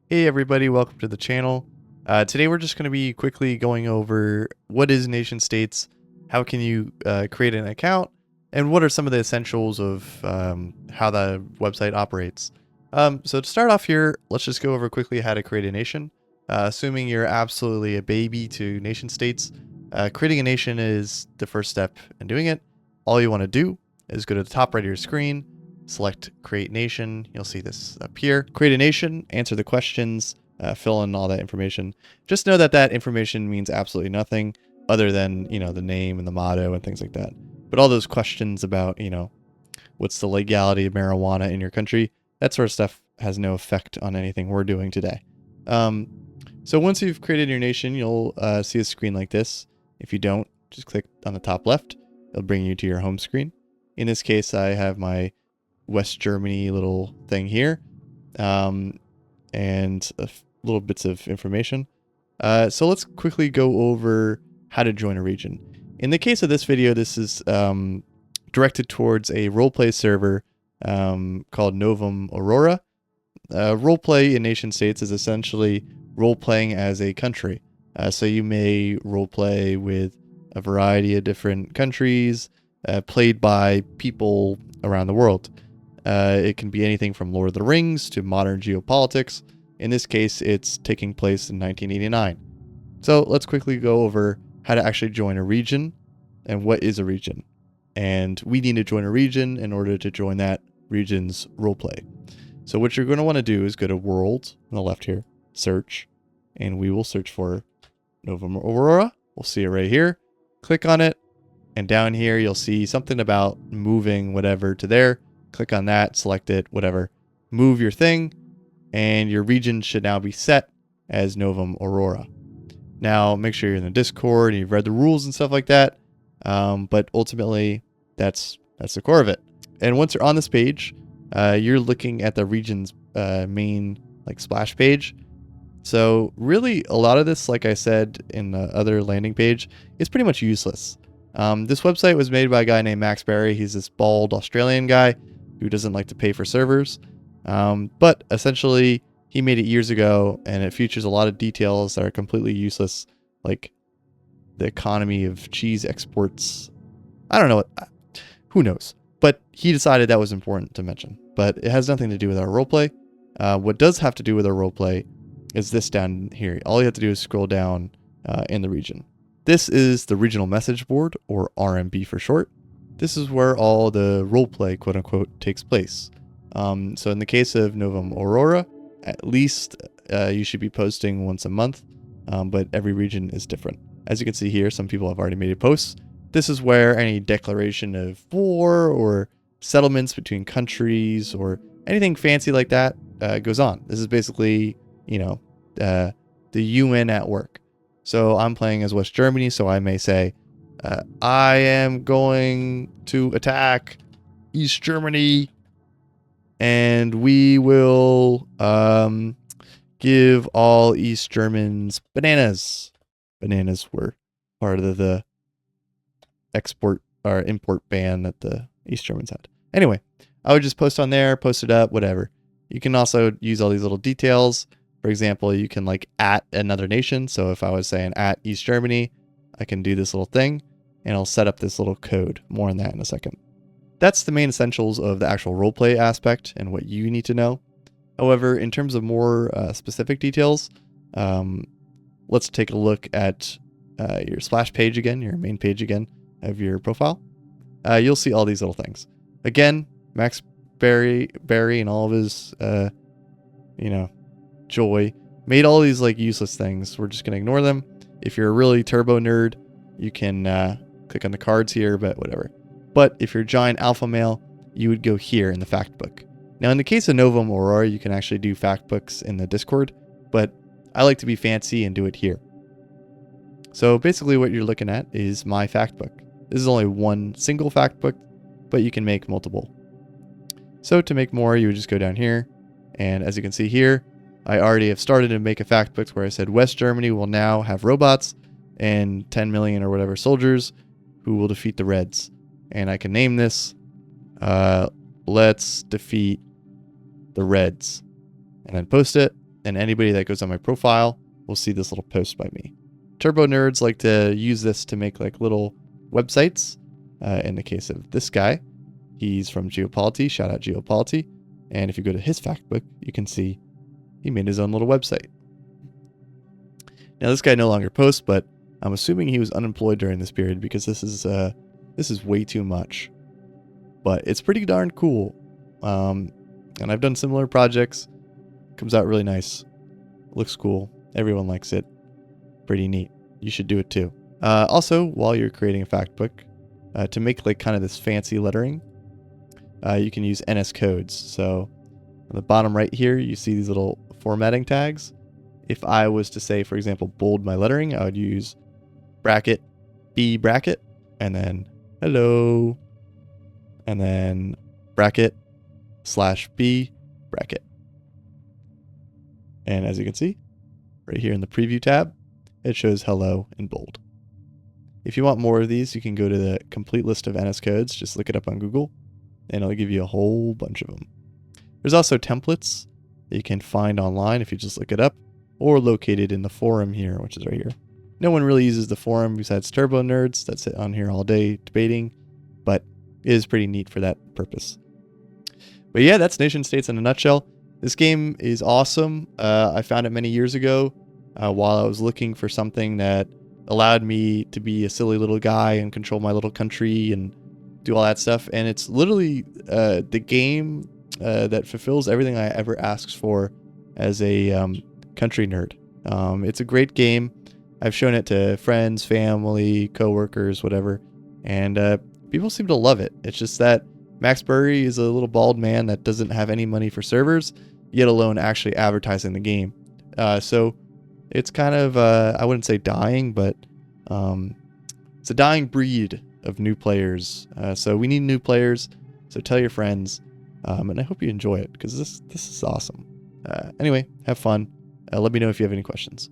Hey everybody, welcome to the channel. Today we're just going to be quickly going over what is nation states, how can you create an account, and what are some of the essentials of how the website operates. So to start off here, let's just go over quickly how to create a nation. Assuming you're absolutely a baby to nation states, creating a nation is the first step in doing it. All you want to do is go to the top right of your screen, select create nation. You'll see this up here. Create a nation, answer the questions, fill in all that information. Just know that that information means absolutely nothing other than, the name and the motto and things like that. But all those questions about, what's the legality of marijuana in your country, that sort of stuff has no effect on anything we're doing today. So once you've created your nation, you'll see a screen like this. If you don't, just click on the top left. It'll bring you to your home screen. In this case, I have my West Germany little thing here, and little bits of information. So let's quickly go over how to join a region. In the case of this video, this is directed towards a roleplay server called Novum Aurora. Roleplay in nation states is essentially role-playing as a country. So you may roleplay with a variety of different countries, played by people around the world. It can be anything from Lord of the Rings to modern geopolitics. In this case, it's taking place in 1989. So let's quickly go over how to actually join a region and what is a region. And we need to join a region in order to join that region's roleplay. So what you're going to want to do is go to World on the left here, search, and we will search for Novum Aurora. We'll see it right here. Click on it, and down here you'll see something about moving whatever to there. Click on that, select it, whatever. Move your thing, and your region should now be set as Novum Aurora. Now, make sure you're in the Discord and you've read the rules and stuff like that. But ultimately, that's the core of it. And once you're on this page, you're looking at the region's main splash page. So really, a lot of this, like I said in the other landing page, is pretty much useless. This website was made by a guy named Max Berry. He's this bald Australian guy who doesn't like to pay for servers. But essentially, he made it years ago, and it features a lot of details that are completely useless, like the economy of cheese exports. I don't know. Who knows? But he decided that was important to mention. But it has nothing to do with our roleplay. What does have to do with our roleplay is this down here. All you have to do is scroll down in the region. This is the regional message board, or RMB for short. This is where all the roleplay, quote unquote, takes place. So in the case of Novum Aurora, at least you should be posting once a month, but every region is different. As you can see here, some people have already made posts. This is where any declaration of war or settlements between countries or anything fancy like that goes on. This is basically, the UN at work. So I'm playing as West Germany, so I may say, I am going to attack East Germany, and we will give all East Germans bananas. Bananas were part of the export or import ban that the East Germans had. Anyway, I would just post on there, post it up, whatever. You can also use all these little details. For example, you can at another nation. So if I was saying at East Germany, I can do this little thing and it'll set up this little code. More on that in a second. That's the main essentials of the actual roleplay aspect and what you need to know. However, in terms of more specific details, let's take a look at your splash page again, your main page again of your profile. You'll see all these little things. Again, Max Berry and all of his, joy made all these useless things. We're just going to ignore them. If you're a really turbo nerd, you can click on the cards here, but whatever. But if you're a giant alpha male, you would go here in the fact book. Now, in the case of Novum Aurora, you can actually do fact books in the Discord, but I like to be fancy and do it here. So basically what you're looking at is my fact book. This is only one single fact book, but you can make multiple. So to make more, you would just go down here. And as you can see here, I already have started to make a fact book where I said West Germany will now have robots and 10 million or whatever soldiers who will defeat the Reds. And I can name this, let's defeat the Reds. And then post it. and anybody that goes on my profile will see this little post by me. Turbo nerds like to use this to make like little websites. In the case of this guy, he's from Geopolity. Shout out Geopolity. And if you go to his factbook, you can see he made his own little website. Now this guy no longer posts, but I'm assuming he was unemployed during this period because this is way too much. But it's pretty darn cool. And I've done similar projects. Comes out really nice. Looks cool. Everyone likes it. Pretty neat. You should do it too. Also, while you're creating a factbook, to make like kind of this fancy lettering, you can use NS codes. So on the bottom right here, you see these little formatting tags. If I was to say, for example, bold my lettering, I would use bracket, B bracket, and then hello, and then bracket /B bracket. And as you can see, right here in the preview tab, it shows hello in bold. If you want more of these, you can go to the complete list of NS codes. Just look it up on Google, and it'll give you a whole bunch of them. There's also templates that you can find online if you just look it up, or located in the forum here, which is right here. No one really uses the forum besides turbo nerds that sit on here all day debating, but it is pretty neat for that purpose. But yeah, that's Nation States in a nutshell. This game is awesome. I found it many years ago while I was looking for something that allowed me to be a silly little guy and control my little country and do all that stuff. And it's literally the game that fulfills everything I ever asked for as a country nerd. It's a great game. I've shown it to friends, family, coworkers, whatever, and people seem to love it. It's just that Max Burry is a little bald man that doesn't have any money for servers, yet alone actually advertising the game. So it's kind of, I wouldn't say dying, but it's a dying breed of new players. So we need new players. So tell your friends, and I hope you enjoy it because this is awesome. Anyway, have fun. Let me know if you have any questions.